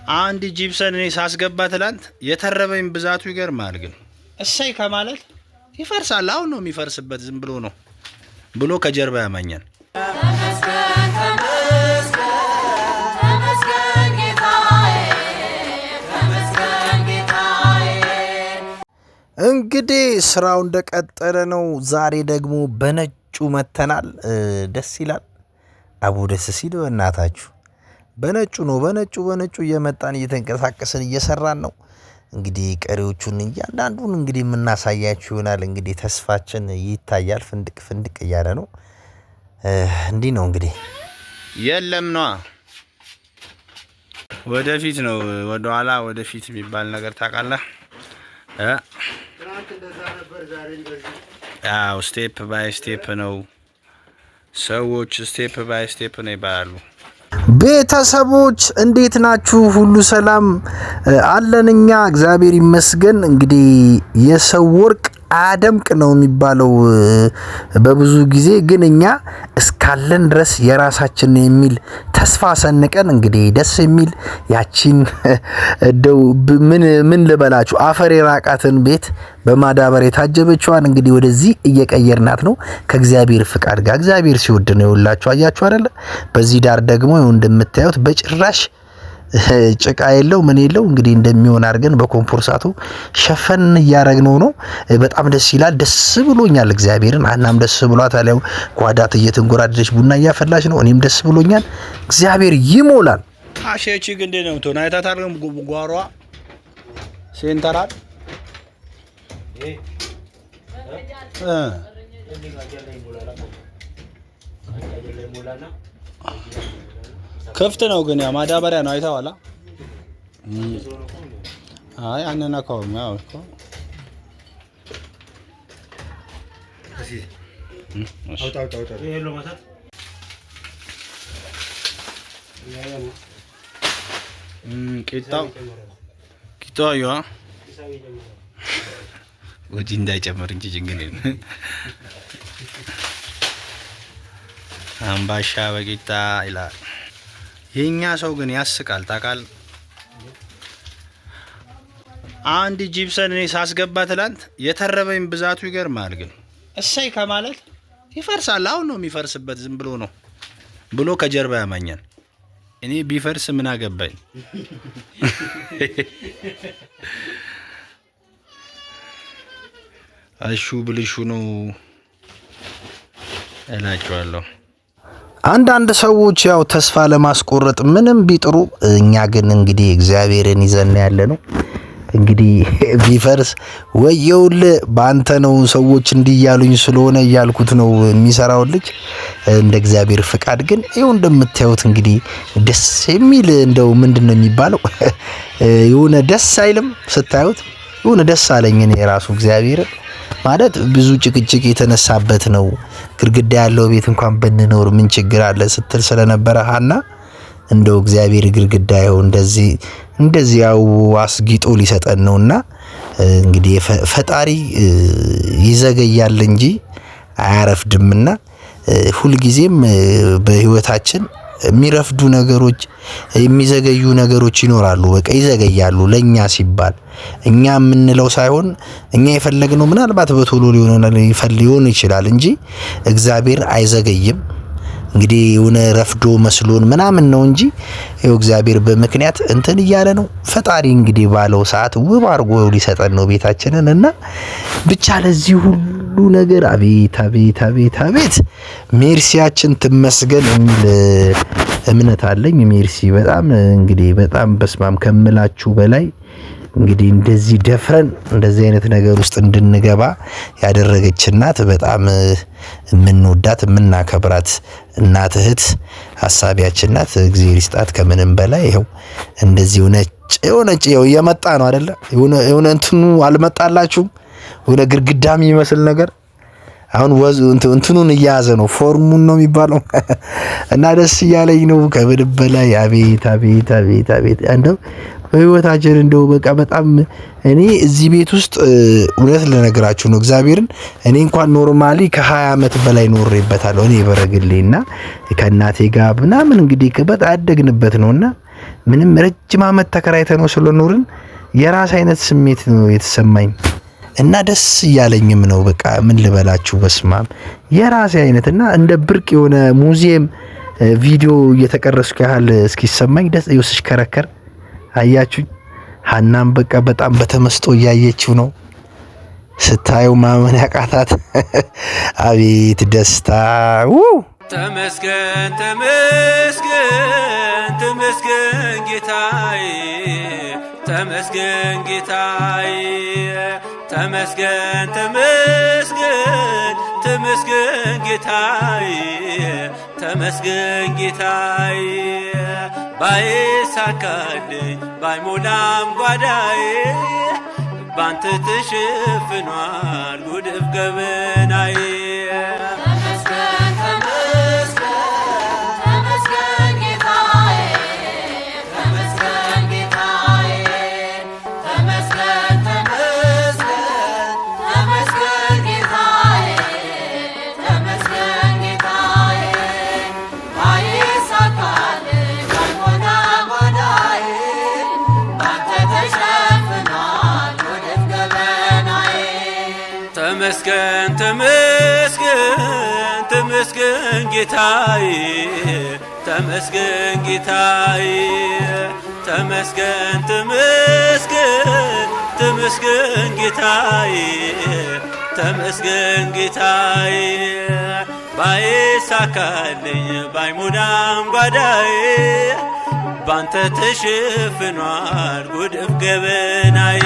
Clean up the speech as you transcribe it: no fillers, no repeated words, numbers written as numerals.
አንድ ጂፕሰን እኔ ሳስገባ ትላንት የተረበኝ ብዛቱ ይገርማል። ግን እሰይ ከማለት ይፈርሳል። አሁን ነው የሚፈርስበት። ዝም ብሎ ነው ብሎ ከጀርባ ያመኛል። እንግዲህ ስራው እንደቀጠለ ነው። ዛሬ ደግሞ በነጩ መተናል። ደስ ይላል። አቡ ደስ ሲል በእናታችሁ በነጩ ነው። በነጩ እየመጣን እየተንቀሳቀስን እየሰራን ነው። እንግዲህ ቀሪዎቹን እያንዳንዱን እንግዲህ የምናሳያችሁ ይሆናል። እንግዲህ ተስፋችን ይታያል። ፍንድቅ እያለ ነው። እንዲህ ነው እንግዲህ የለም ነው ወደፊት ነው ወደኋላ ወደፊት የሚባል ነገር ታውቃለህ? ያው ስቴፕ ባይ ስቴፕ ነው። ሰዎች ስቴፕ ባይ ስቴፕ ነው ይባላሉ። ቤተሰቦች እንዴት ናችሁ? ሁሉ ሰላም አለን እኛ እግዚአብሔር ይመስገን። እንግዲህ የሰው ወርቅ አደምቅ ነው የሚባለው በብዙ ጊዜ ግን እኛ እስካለን ድረስ የራሳችን የሚል ተስፋ ሰንቀን እንግዲህ ደስ የሚል ያቺን ደው ምን ልበላችሁ አፈር የራቃትን ቤት በማዳበር የታጀበችዋን እንግዲህ ወደዚህ እየቀየርናት ነው ከእግዚአብሔር ፍቃድ ጋር። እግዚአብሔር ሲወድ ነው ይውላችሁ። አያችሁ አይደለ? በዚህ ዳር ደግሞ እንደምታዩት በጭራሽ ጭቃ የለው ምን የለው። እንግዲህ እንደሚሆን አድርገን በኮምፖርሳቱ ሸፈን ያረግነው ነው። በጣም ደስ ይላል። ደስ ብሎኛል። እግዚአብሔርን አናም ደስ ብሏታል። ያው ጓዳት እየተንጎራደደች ቡና እያፈላች ነው። እኔም ደስ ብሎኛል። እግዚአብሔር ይሞላል። አሸቺ ግን እንደ ነው ተና አይታታል። ጓሯ ሴንተራል ክፍት ነው ግን ያ ማዳበሪያ ነው። አይተዋላ? አይ አንነካውም። ያው እኮ አውጣ ይሄ ነው ማለት ቂጣው ያው ወጂ እንዳይጨምር እንጂ ጅንግኔ አምባሻ በቂጣ ይላል። የኛ ሰው ግን ያስቃል። ታውቃል? አንድ ጂፕሰን እኔ ሳስገባ ትላንት የተረበኝ ብዛቱ ይገርማል። ግን እሰይ ከማለት ይፈርሳል። አሁን ነው የሚፈርስበት። ዝም ብሎ ነው ብሎ ከጀርባ ያመኛል። እኔ ቢፈርስ ምን አገባኝ? አሹ ብልሹ ነው እላቸዋለሁ። አንዳንድ ሰዎች ያው ተስፋ ለማስቆረጥ ምንም ቢጥሩ እኛ ግን እንግዲህ እግዚአብሔርን ይዘን ያለ ነው። እንግዲህ ቢፈርስ ወየውል ባንተ ነው ሰዎች እንዲያሉኝ ስለሆነ እያልኩት ነው የሚሰራው ልጅ እንደ እግዚአብሔር ፍቃድ። ግን ይኸው እንደምታዩት እንግዲህ ደስ የሚል እንደው ምንድነው የሚባለው የሆነ ደስ አይልም ስታዩት? የሆነ ደስ አለኝ እኔ ራሱ እግዚአብሔር ማለት ብዙ ጭቅጭቅ የተነሳበት ነው። ግርግዳ ያለው ቤት እንኳን ብንኖር ምን ችግር አለ ስትል ስለነበረ ሀና እንደው እግዚአብሔር ግርግዳ ያው እንደዚህ ያው አስጊጦ ሊሰጠን ነውና እንግዲህ ፈጣሪ ይዘገያል እንጂ አያረፍድምና ሁልጊዜም በህይወታችን የሚረፍዱ ነገሮች የሚዘገዩ ነገሮች ይኖራሉ። በቃ ይዘገያሉ ለኛ ሲባል እኛ የምንለው ሳይሆን እኛ የፈለግነው ምናልባት በቶሎ ሊሆን ይችላል እንጂ እግዚአብሔር አይዘገይም። እንግዲህ የሆነ ረፍዶ መስሎን ምናምን ነው እንጂ ይኸው እግዚአብሔር በምክንያት እንትን እያለ ነው። ፈጣሪ እንግዲህ ባለው ሰዓት ውብ አድርጎ ሊሰጠን ነው ቤታችንን እና ብቻ ለዚህ ሁሉ ነገር አቤት ሜርሲያችን ትመስገን የሚል እምነት አለኝ። ሜርሲ በጣም እንግዲህ በጣም በስማም ከምላችሁ በላይ እንግዲህ እንደዚህ ደፍረን እንደዚህ አይነት ነገር ውስጥ እንድንገባ ያደረገች እናት በጣም የምንወዳት የምናከብራት እናት እህት ሐሳቢያችን ናት። እግዚአብሔር ይስጣት ከምንም በላይ። ይኸው እንደዚህ ሆነች የመጣ ነው አይደለ? የሆነ እንትኑ አልመጣላችሁም? የሆነ ግርግዳም ይመስል ነገር አሁን እንትኑን እያያዘ ነው። ፎርሙን ነው የሚባለው እና ደስ እያለኝ ነው ከምንም በላይ። አቤት እንደው በህይወታችን እንደው በቃ በጣም እኔ እዚህ ቤት ውስጥ እውነት ለነገራችሁ ነው እግዚአብሔርን እኔ እንኳን ኖርማሊ ከ20 አመት በላይ ኖሬበታለሁ እኔ በረግሌና ከእናቴ ጋር ምናምን እንግዲህ ከበጣ ያደግንበት ነውና ምንም ረጅም ዓመት ተከራይተነው ስለኖርን የራስ አይነት ስሜት ነው የተሰማኝ እና ደስ እያለኝም ነው። በቃ ምን ልበላችሁ በስማም የራሴ አይነትና እንደ ብርቅ የሆነ ሙዚየም ቪዲዮ እየተቀረስኩ ያህል እስኪሰማኝ ደስ ይወስሽ ከረከር አያችሁ። ሀናም በቃ በጣም በተመስጦ እያየችው ነው። ስታዩ ማመን ያቃታት አቤት ደስታው። ተመስገን ተመስገን ተመስገን ጌታዬ ተመስገን ጌታዬ ተመስገን ተመስገን ተመስገን ጌታዬ ተመስገን ጌታዬ ባይሳካልኝ ባይሞላም ጓዳዬ ባንተ ተሸፍኗል ጉድፍ ገበናዬ ተመስገን ተመስገን ተመስገን ጌታዬ ተመስገን ጌታዬ ተመስገን ተመስገን ተመስገን ጌታዬ ተመስገን ጌታዬ ባይሳካልኝ ባይሞላም ጓዳዬ ባንተ ተሸፍኗል ጉድፍ ገበናዬ